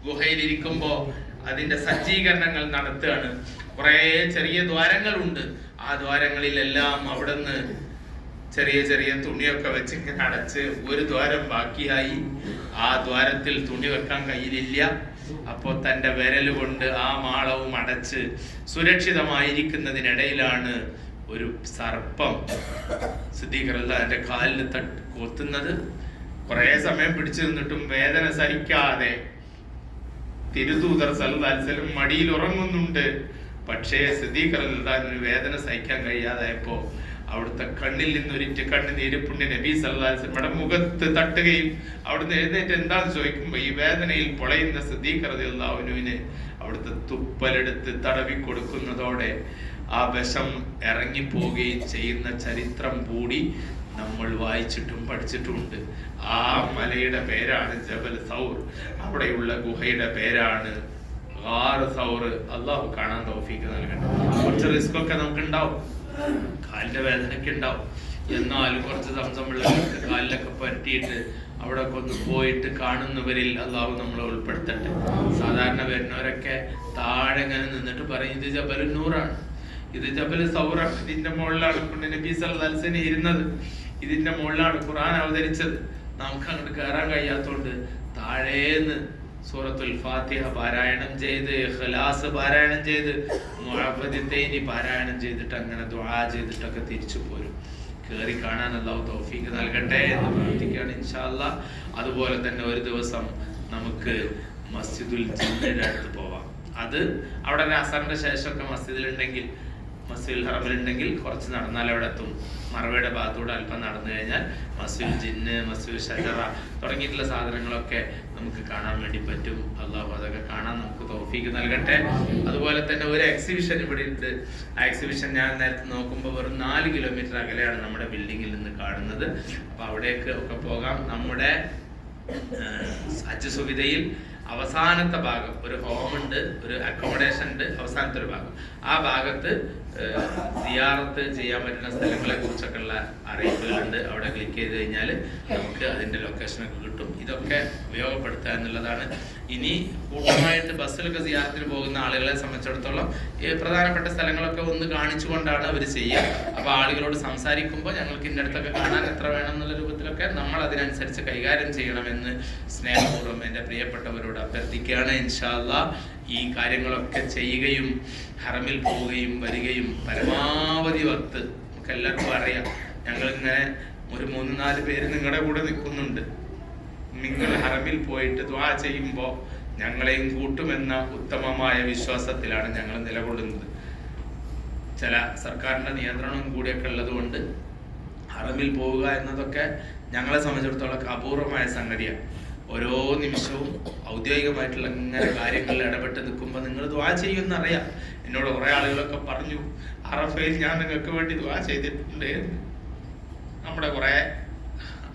ഗുഹയിലിരിക്കുമ്പോ അതിന്റെ സജ്ജീകരണങ്ങൾ നടത്തുകയാണ്. കുറെ ചെറിയ ദ്വാരങ്ങളുണ്ട്. ആ ദ്വാരങ്ങളിലെല്ലാം അവിടുന്ന് ചെറിയ ചെറിയ തുണിയൊക്കെ വെച്ച് ഇങ്ങനെ അടച്ച് ഒരു ദ്വാരം ബാക്കിയായി. ആ ദ്വാരത്തിൽ തുണി വെക്കാൻ കയ്യിലില്ല. അപ്പോ തന്റെ വിരൽ കൊണ്ട് ആ മാളവും അടച്ച് സുരക്ഷിതമായിരിക്കുന്നതിനിടയിലാണ് ഒരു സർപ്പം സിദ്ദീഖ് റളിയല്ലാഹുവിന്റെ കാലിൽ കൊത്തുന്നത്. കുറെ സമയം പിടിച്ചു നിന്നിട്ടും വേദന സഹിക്കാതെ തിരുദൂതർ സല്ലല്ലാഹു അലൈഹി വസല്ലം മടിയിൽ ഉറങ്ങുന്നുണ്ട്. പക്ഷേ സിദ്ദീഖ് റളിയല്ലാഹുവിന് വേദന സഹിക്കാൻ കഴിയാതായപ്പോ അവിടുത്തെ കണ്ണിൽ നിന്നൊരിറ്റ് കണ്ണുനീര് പുണ്യ നബി സല്ലല്ലാഹു അലൈഹി വസല്ലമയുടെ മുഖത്ത് തട്ടുകയും അവിടുന്ന് എഴുന്നേറ്റ് എന്താന്ന് ചോദിക്കുമ്പോ ഈ വേദനയിൽ പൊളയുന്ന സിദ്ദീഖ് റളിയല്ലാഹുവിന് അവിടുത്തെ തുപ്പലെടുത്ത് തടവി കൊടുക്കുന്നതോടെ ആ വിഷം ഇറങ്ങിപ്പോവുകയും ചെയ്യുന്ന ചരിത്രം കൂടി നമ്മൾ വായിച്ചിട്ടും പഠിച്ചിട്ടുമുണ്ട്. ആ മലയുടെ പേരാണ് ജബൽ സൗർ. അവിടെയുള്ള ഗുഹയുടെ പേരാണ് ഗാർ സൗർ. അള്ളാഹു കാണാൻ തൗഫീഖ് നൽകട്ടെ. കുറച്ച് റിസ്ക് ഒക്കെ നമുക്ക് ഉണ്ടാവും, കാലിന്റെ വേദനയൊക്കെ ഉണ്ടാവും. എന്നാലും കുറച്ച് സംസം വെള്ളം കാലിലൊക്കെ പറ്റിയിട്ട് അവിടെ ഒക്കെ ഒന്ന് പോയിട്ട് കാണുന്നവരിൽ അള്ളാഹു നമ്മളെ ഉൾപ്പെടുത്തട്ടെ. സാധാരണ വരുന്നവരൊക്കെ താഴെ ഇങ്ങനെ നിന്നിട്ട് പറയും ഇത് ജബൽ നൂറാണ്, ഇത് ജബൽ സൗറാണ്, ഇതിന്റെ മുകളിലാണ് പുണ്യ നബി സല്ലല്ലാഹു അലൈഹി വസല്ലം ഇരുന്നത്, ഇതിന്റെ മുകളിലാണ് ഖുർആൻ അവതരിച്ചത്. നമുക്ക് അങ്ങോട്ട് കയറാൻ കഴിയാത്തോണ്ട് താഴേന്ന് സൂറത്തുൽ ഫാത്തിഹ പാരായണം ചെയ്ത്, ഇഖ്ലാസ് പാരായണം ചെയ്ത്, മുഅവ്വിദത്തൈനി പാരായണം ചെയ്തിട്ട് അങ്ങനെ ദുആ ചെയ്തിട്ടൊക്കെ തിരിച്ചു പോരും. കേറി കാണാൻ അല്ലാഹു തൗഫീഖ് നൽകട്ടെ എന്ന് പ്രാർത്ഥിക്കുകയാണ് ഇൻഷാ അല്ലാഹ്. അതുപോലെ തന്നെ ഒരു ദിവസം നമുക്ക് മസ്ജിദുൽ ജിന്നയുടെ അടുത്ത് പോവാം. അത് അവിടെ അസറിന്റെ ശേഷമൊക്കെ മസ്ജിദിലുണ്ടെങ്കിൽ, മസ്ജിദുൽ ഹറമിലുണ്ടെങ്കിൽ കുറച്ച് നടന്നാൽ അവിടെ എത്തും. മറവയുടെ ഭാഗത്തൂടെ അല്പം നടന്നു കഴിഞ്ഞാൽ മസ്ജിദുൽ ജിന്ന്, മസ്ജിദുൽ ഷജറ തുടങ്ങിയിട്ടുള്ള സാധനങ്ങളൊക്കെ നമുക്ക് കാണാൻ വേണ്ടി പറ്റും. അള്ളാഹു അതൊക്കെ കാണാൻ നമുക്ക് തൗഫീഖ് നൽകട്ടെ. അതുപോലെ തന്നെ ഒരു എക്സിബിഷൻ ഇവിടെ ഉണ്ട്. ആ എക്സിബിഷൻ ഞാൻ നേരത്തെ നോക്കുമ്പോൾ വെറും 4 കിലോമീറ്റർ അകലെയാണ് നമ്മുടെ ബിൽഡിങ്ങിൽ നിന്ന് കാണുന്നത്. അപ്പൊ അവിടേക്ക് ഒക്കെ പോകാം. നമ്മുടെ ഹജ്ജ് സുവിധയിൽ അവസാനത്തെ ഭാഗം ഒരു ഹോമുണ്ട്, ഒരു അക്കോമഡേഷൻ ഉണ്ട്, അവസാനത്തെ ഒരു ഭാഗം. ആ ഭാഗത്ത് സിയാറത്ത് ചെയ്യാൻ പറ്റുന്ന സ്ഥലങ്ങളെ കുറിച്ചൊക്കെ ഉള്ള അറിയിപ്പുകളുണ്ട്. അവിടെ ക്ലിക്ക് ചെയ്ത് കഴിഞ്ഞാൽ നമുക്ക് അതിന്റെ ലൊക്കേഷനൊക്കെ കിട്ടും. ഇതൊക്കെ ഉപയോഗപ്പെടുത്തുക എന്നുള്ളതാണ്. ഇനി കൂട്ടമായിട്ട് ബസ്സിലൊക്കെ സിയാറത്തിന് പോകുന്ന ആളുകളെ സംബന്ധിച്ചിടത്തോളം പ്രധാനപ്പെട്ട സ്ഥലങ്ങളൊക്കെ ഒന്ന് കാണിച്ചുകൊണ്ടാണ് അവർ ചെയ്യുക. അപ്പൊ ആളുകളോട് സംസാരിക്കുമ്പോൾ ഞങ്ങൾക്ക് ഇന്ന അടുത്തൊക്കെ കാണാൻ എത്ര വേണം എന്നുള്ള രൂപത്തിലൊക്കെ നമ്മൾ അതിനനുസരിച്ച് കൈകാര്യം ചെയ്യണമെന്ന് സ്നേഹപൂർവ്വം എൻ്റെ പ്രിയപ്പെട്ടവരോട് അഭ്യർത്ഥിക്കുകയാണ്. ഇൻഷാ അല്ലാഹ് ഈ കാര്യങ്ങളൊക്കെ ചെയ്യുകയും ഹറമിൽ പോവുകയും വരികയും പരമാവധി വക്ത് നമുക്ക് എല്ലാവർക്കും അറിയാം. ഞങ്ങളിങ്ങനെ ഒരു 3-4 പേര് നിങ്ങളുടെ കൂടെ നിൽക്കുന്നുണ്ട്. നിങ്ങൾ ഹറമിൽ പോയിട്ട് ദുആ ചെയ്യുമ്പോൾ ഞങ്ങളെയും കൂട്ടുമെന്ന ഉത്തമമായ വിശ്വാസത്തിലാണ് ഞങ്ങൾ നിലകൊള്ളുന്നത്. ചില സർക്കാരിന്റെ നിയന്ത്രണവും കൂടിയൊക്കെ ഉള്ളത് കൊണ്ട് ഹറമിൽ പോവുക എന്നതൊക്കെ ഞങ്ങളെ സംബന്ധിച്ചിടത്തോളം അപൂർവമായ സംഗതിയാണ്. ഓരോ നിമിഷവും ഔദ്യോഗികമായിട്ടുള്ള ഇങ്ങനെ കാര്യങ്ങളിൽ ഇടപെട്ട് നിൽക്കുമ്പോൾ നിങ്ങൾ ദുആ ചെയ്യുമെന്നറിയാം. എന്നോട് കുറെ ആളുകളൊക്കെ പറഞ്ഞു അറഫയിൽ ഞാൻ നിങ്ങൾക്ക് വേണ്ടി ദുആ ചെയ്തിട്ടുണ്ട്.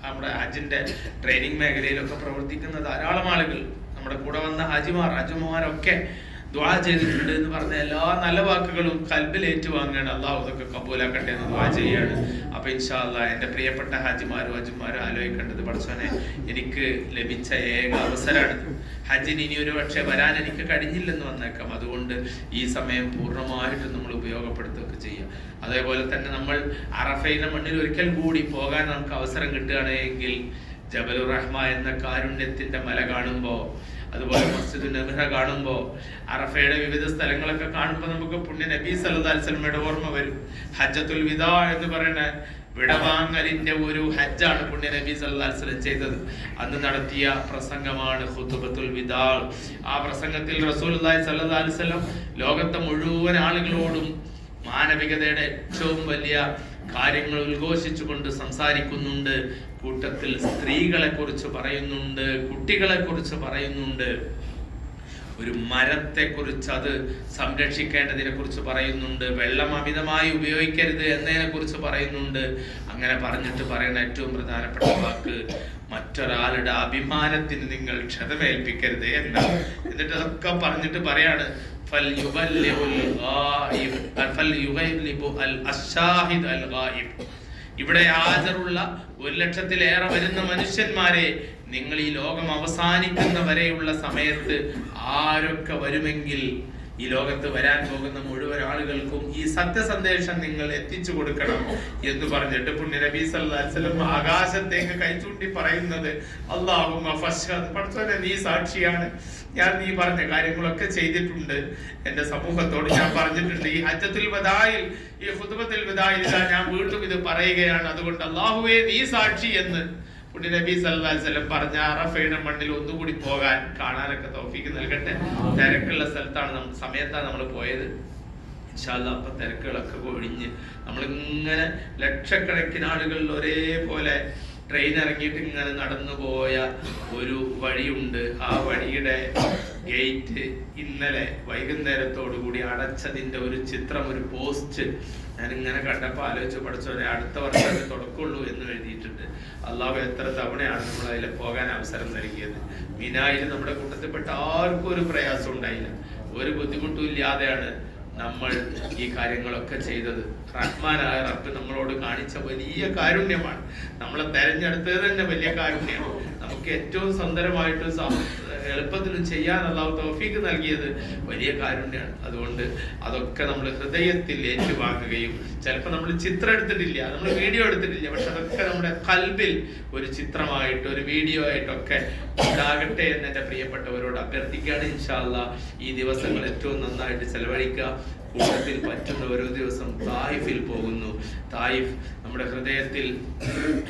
നമ്മുടെ ഹജ്ജിന്റെ ട്രെയിനിങ് മേഖലയിലൊക്കെ പ്രവർത്തിക്കുന്ന ധാരാളം ആളുകൾ, നമ്മുടെ കൂടെ വന്ന ഹാജിമാരൊക്കെ ദുആ ചെയ്തിട്ടുണ്ട് എന്ന് പറഞ്ഞ എല്ലാ നല്ല വാക്കുകളും കൽബിൽ ഏറ്റുവാങ്ങുകയാണ്. അള്ളാഹു ഇതൊക്കെ കബൂലാക്കട്ടെ എന്ന് ദുആ ചെയ്യാണ്. അപ്പൊ ഇൻഷാ അല്ലാഹ് എൻ്റെ പ്രിയപ്പെട്ട ഹാജിമാരും ആലോചിക്കേണ്ടത്, പടച്ചോനെ എനിക്ക് ലഭിച്ച ഏക അവസരമാണ്. ഹജ്ജിന് ഇനി ഒരു പക്ഷേ വരാൻ എനിക്ക് കഴിഞ്ഞില്ലെന്ന് വന്നേക്കാം. അതുകൊണ്ട് ഈ സമയം പൂർണ്ണമായിട്ടും നമ്മൾ ഉപയോഗപ്പെടുത്തുകയൊക്കെ ചെയ്യാം. അതേപോലെ തന്നെ നമ്മൾ അറഫയുടെ മണ്ണിൽ ഒരിക്കൽ കൂടി പോകാൻ നമുക്ക് അവസരം കിട്ടുകയാണെങ്കിൽ ജബലുർ റഹ്മ എന്ന കാരുണ്യത്തിന്റെ മല കാണുമ്പോ, അതുപോലെ മസ്ജിദുൻ നബിഹ കാണുമ്പോ, അറഫയുടെ വിവിധ സ്ഥലങ്ങളൊക്കെ കാണുമ്പോൾ നമുക്ക് പുണ്യ നബി സല്ലല്ലാഹു അലൈഹി വസല്ലമയുടെ ഓർമ്മ വരും. ഹജ്ജത്തുൽ വിദാ എന്ന് പറയുന്ന വിടവാങ്ങലിന്റെ ഒരു ഹജ്ജാണ് പുണ്യ നബി സല്ലല്ലാഹു അലൈഹി വസല്ലം ചെയ്തത്. അന്ന് നടത്തിയ പ്രസംഗമാണ് ഖുതുബത്തുൽ വിദാ. ആ പ്രസംഗത്തിൽ റസൂലുള്ളാഹി സല്ലല്ലാഹു അലൈഹി വസല്ലം ലോകത്തെ മുഴുവൻ ആളുകളോടും മാനവികതയുടെ ഏറ്റവും വലിയ കാര്യങ്ങൾ ഉദ്ഘോഷിച്ചുകൊണ്ട് സംസാരിക്കുന്നുണ്ട്. കൂട്ടത്തിൽ സ്ത്രീകളെ കുറിച്ച് പറയുന്നുണ്ട്, കുട്ടികളെ കുറിച്ച് പറയുന്നുണ്ട്, ഒരു മരത്തെ കുറിച്ച് അത് സംരക്ഷിക്കേണ്ടതിനെ കുറിച്ച് പറയുന്നുണ്ട്, വെള്ളം അമിതമായി ഉപയോഗിക്കരുത് എന്നതിനെ കുറിച്ച് പറയുന്നുണ്ട്. അങ്ങനെ പറഞ്ഞിട്ട് പറയുന്ന ഏറ്റവും പ്രധാനപ്പെട്ട വാക്ക് മറ്റൊരാളുടെ അഭിമാനത്തിന് നിങ്ങൾ ക്ഷതമേൽപ്പിക്കരുത് എന്നാണ്. എന്നിട്ട് അതൊക്കെ പറഞ്ഞിട്ട് പറയാണ് ഇവിടെ ഹാജറുള്ള 1,00,000-ലേറെ വരുന്ന മനുഷ്യന്മാരെ നിങ്ങൾ ഈ ലോകം അവസാനിക്കുന്ന വരെയുള്ള സമയത്ത് ആരൊക്കെ വരുമെങ്കിൽ ഈ ലോകത്ത് വരാൻ പോകുന്ന മുഴുവൻ ആളുകൾക്കും ഈ സത്യസന്ദേശം നിങ്ങൾ എത്തിച്ചു കൊടുക്കണം എന്ന് പറഞ്ഞിട്ട് പുണ്യ നബി സല്ലല്ലാഹു അലൈഹി വസല്ലം ആകാശത്തേക്ക് കൈചൂണ്ടി പറയുന്നത്, അല്ലാഹുമ്മ ഫശ്ഹദ്, പടച്ചോനെ നീ സാക്ഷിയാണ്, ഞാൻ നീ പറഞ്ഞ കാര്യങ്ങളൊക്കെ ചെയ്തിട്ടുണ്ട്, എന്റെ സമൂഹത്തോട് ഞാൻ പറഞ്ഞിട്ടുണ്ട്. ഈ ഹജ്ജത്തുൽ വദായിൽ, ഈ ഖുതുബത്തുൽ വദായിൽ ഞാൻ വീണ്ടും ഇത് പറയുകയാണ്. അതുകൊണ്ട് അല്ലാഹുവേ നീ സാക്ഷി എന്ന് പുണ്യ നബി സല്ലല്ലാഹു അലൈഹി വസല്ലം പറഞ്ഞ അറഫയുടെ മണ്ണിൽ ഒന്നുകൂടി പോകാൻ, കാണാനൊക്കെ തൗഫീക്ക് നൽകട്ടെ. തിരക്കുള്ള സമയത്താണ് നമ്മൾ പോയത്. ഇൻഷാ അല്ലാഹ് അപ്പൊ തിരക്കുകളൊക്കെ ഒഴിഞ്ഞ് നമ്മളിങ്ങനെ ലക്ഷക്കണക്കിന് ആളുകൾ ഒരേപോലെ ട്രെയിൻ ഇറങ്ങിയിട്ട് ഇങ്ങനെ നടന്നു പോയ ഒരു വഴിയുണ്ട്. ആ വഴിയുടെ ഗേറ്റ് ഇന്നലെ വൈകുന്നേരത്തോടു കൂടി അടച്ചതിന്റെ ഒരു ചിത്രം, ഒരു പോസ്റ്റ് ഞാനിങ്ങനെ കണ്ടപ്പോൾ ആലോചിച്ച്, പഠിച്ചോനെ അടുത്ത വർഷം അത് തുടക്കമുള്ളൂ എന്ന് എഴുതിയിട്ടുണ്ട്. അള്ളാഹു എത്ര തവണയാണ് നമ്മൾ അതിൽ പോകാൻ അവസരം നൽകിയത്. മിനായിൽ നമ്മുടെ കൂട്ടത്തിൽപ്പെട്ട ആർക്കും ഒരു പ്രയാസം ഉണ്ടായില്ല, ഒരു ബുദ്ധിമുട്ടും ഇല്ലാതെയാണ് നമ്മൾ ഈ കാര്യങ്ങളൊക്കെ ചെയ്തത്. റഹ്മാനായ റബ്ബ് നമ്മളോട് കാണിച്ച വലിയ കാരുണ്യമാണ്. നമ്മളെ തെരഞ്ഞെടുത്തത് തന്നെ വലിയ കാരുണ്യമാണ്. നമുക്ക് ഏറ്റവും സുന്ദരമായിട്ടും എളുപ്പത്തിലും ചെയ്യാൻ അല്ലാഹു തൗഫീഖ് നൽകിയത് വലിയ കാരുണ്യമാണ്. അതുകൊണ്ട് അതൊക്കെ നമ്മൾ ഹൃദയത്തിൽ ഏറ്റുവാങ്ങുകയും, ചിലപ്പോൾ നമ്മൾ ചിത്രം എടുത്തിട്ടില്ല, നമ്മൾ വീഡിയോ എടുത്തിട്ടില്ല, പക്ഷെ അതൊക്കെ നമ്മുടെ കൽബിൽ ഒരു ചിത്രമായിട്ട്, ഒരു വീഡിയോ ആയിട്ടൊക്കെ ഉണ്ടാകട്ടെ എന്ന് എൻ്റെ പ്രിയപ്പെട്ടവരോട് അഭ്യർത്ഥിക്കുകയാണ്. ഇൻഷാ അല്ലാഹ് ഈ ദിവസങ്ങൾ ഏറ്റവും നന്നായിട്ട് ചെലവഴിക്കുക. കൂട്ടത്തിൽ പറ്റുന്ന ഓരോ ദിവസം തായിഫിൽ പോകുന്നു. തായിഫ് നമ്മുടെ ഹൃദയത്തിൽ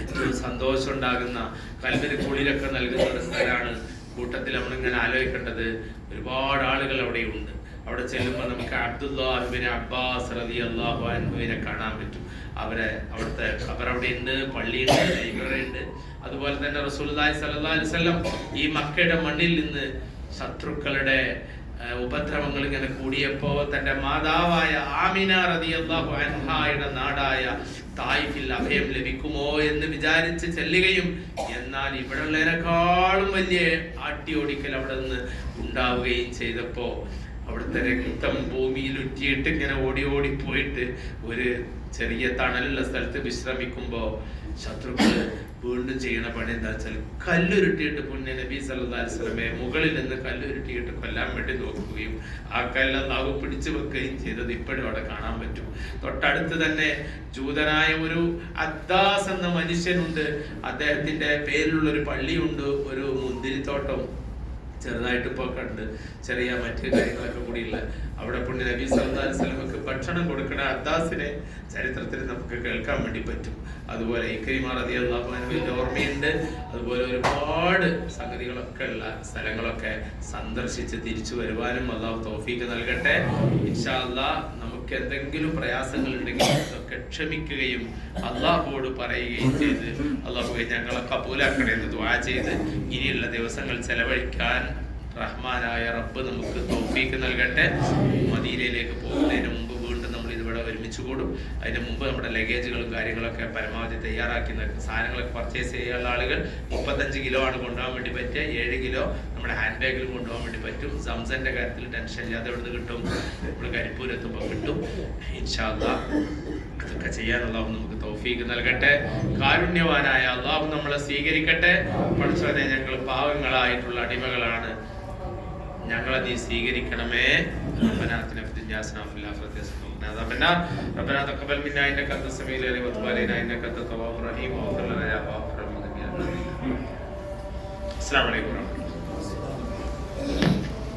ഏറ്റവും സന്തോഷം ഉണ്ടാകുന്ന, കൽബിന് കുളിരൊക്കെ നൽകുന്ന ഒരു സ്ഥലമാണ്. കൂട്ടത്തിൽ നമ്മളിങ്ങനെ ആലോചിക്കേണ്ടത്, ഒരുപാട് ആളുകൾ അവിടെയുണ്ട്. അവിടെ ചെല്ലുമ്പോൾ നമുക്ക് അബ്ദുല്ലാഹ് ഇബ്നു അബ്ബാസ് റളിയല്ലാഹു അൻഹുവിനെ കാണാൻ പറ്റും. അവിടുത്തെ അവരവിടെ ഉണ്ട്, പള്ളിയുണ്ട്, ലൈബ്രറി ഉണ്ട്. അതുപോലെ തന്നെ റസൂലുള്ളാഹി സ്വല്ലല്ലാഹു അലൈഹി വസല്ലം ഈ മക്കയുടെ മണ്ണിൽ നിന്ന് ശത്രുക്കളുടെ ഉപദ്രവങ്ങൾ ഇങ്ങനെ കൂടിയപ്പോ തന്റെ മാതാവായ ആമിന റളിയല്ലാഹു അൻഹായുടെ നാടായ തായിഫിൽ അഭയം ലഭിക്കുമോ എന്ന് വിചാരിച്ച് ചെല്ലുകയും, എന്നാൽ ഇവിടെയുള്ളതിനേക്കാളും വലിയ ആട്ടിയോടിക്കൽ അവിടെ നിന്ന് ഉണ്ടാവുകയും ചെയ്തപ്പോ അവിടുത്തെ രക്തം ഭൂമിയിൽ ഉറ്റിയിട്ട് ഇങ്ങനെ ഓടി ഓടി പോയിട്ട് ഒരു ചെറിയ തണലുള്ള സ്ഥലത്ത് വിശ്രമിക്കുമ്പോ ശത്രുക്കള് വീണ്ടും ചെയ്യണ പണി എന്താ വെച്ചാൽ കല്ലുരുട്ടിയിട്ട് പുണ്യ നബി സല്ലല്ലാഹു അലൈഹി വസല്ലമയെ മുകളിൽ നിന്ന് കല്ലുരുട്ടിയിട്ട് കൊല്ലാൻ വേണ്ടി നോക്കുകയും ആ കല്ല് അല്ലാഹു പിടിച്ചു വെക്കുകയും ചെയ്തത് ഇപ്പോഴും അവിടെ കാണാൻ പറ്റും. തൊട്ടടുത്ത് തന്നെ ജൂതനായ ഒരു അദ്ദാസ് എന്ന മനുഷ്യനുണ്ട്. അദ്ദേഹത്തിന്റെ പേരിലുള്ള ഒരു പള്ളിയുണ്ട്, ഒരു മുന്തിരിത്തോട്ടം ചെറുതായിട്ട് ഇപ്പോൾ കണ്ട്, ചെറിയ മറ്റു കാര്യങ്ങളൊക്കെ കൂടിയുള്ള അവിടെ പുണ്യ നബി സല്ലല്ലാഹു അലൈഹി വസല്ലമക്ക് ഭക്ഷണം കൊടുക്കുന്ന അദ്ദാസിനെ ചരിത്രത്തിൽ നമുക്ക് കേൾക്കാൻ വേണ്ടി പറ്റും. അതുപോലെ ഇക്രിമ റളിയല്ലാഹു അൻഹുവിന്റെ ഓർമ്മയുണ്ട്. അതുപോലെ ഒരുപാട് സംഗതികളൊക്കെ ഉള്ള സ്ഥലങ്ങളൊക്കെ സന്ദർശിച്ച് തിരിച്ചു വരുവാനും അല്ലാഹു തൗഫീഖ് നൽകട്ടെ. ഇൻഷാ അല്ലാഹ് നമുക്ക് എന്തെങ്കിലും പ്രയാസങ്ങൾ ഉണ്ടെങ്കിൽ അതൊക്കെ ക്ഷമിക്കുകയും അല്ലാഹുവോട് പറയുകയും ചെയ്ത് അല്ലാഹുവേ ഞങ്ങളെ കബൂലാക്കണേ എന്ന് ദുആ ചെയ്ത് ഇനിയുള്ള ദിവസങ്ങൾ ചെലവഴിക്കാൻ റഹ്മാനായ റബ്ബ് നമുക്ക് തൗഫീഖ് നൽകട്ടെ. മദീനയിലേക്ക് പോകുന്നതിന് മുമ്പ് വീണ്ടും നമ്മൾ ഇതിവിടെ ഒരുമിച്ച് കൂടും. അതിന് മുമ്പ് നമ്മുടെ ലഗേജുകളും കാര്യങ്ങളൊക്കെ പരമാവധി തയ്യാറാക്കി സാധനങ്ങളൊക്കെ പർച്ചേസ് ചെയ്യാനുള്ള ആളുകൾ 35 കിലോ ആണ് കൊണ്ടുപോകാൻ വേണ്ടി പറ്റുക. 7 കിലോ നമ്മുടെ ഹാൻഡ് ബാഗിലും കൊണ്ടുപോകാൻ വേണ്ടി പറ്റും. സംസന്റെ കാര്യത്തിൽ ടെൻഷൻ ഇല്ലാതെ എവിടെ നിന്ന് കിട്ടും, നമ്മൾ കരിപ്പൂർ എത്തുമ്പോൾ കിട്ടും. ഇൻഷാ അല്ലാഹ് അതൊക്കെ ചെയ്യാനുള്ള നമുക്ക് തൗഫീഖ് നൽകട്ടെ. കാരുണ്യവാനായ അല്ലാഹു നമ്മളെ സ്വീകരിക്കട്ടെ. പഠിച്ചവനെ, ഞങ്ങൾ പാവങ്ങളായിട്ടുള്ള അടിമകളാണ്, ഞങ്ങളെ നീ സ്വീകരിക്കണമേ. ربنا آتنا في الدنيا حسنة وفي الآخرة حسنة وقنا عذاب النار. ربنا تقبل منا إنك أنت السميع العليم وتب علينا إنك أنت التواب الرحيم واغفر لنا يا غافر المذنبين. السلام عليكم ورحمة الله.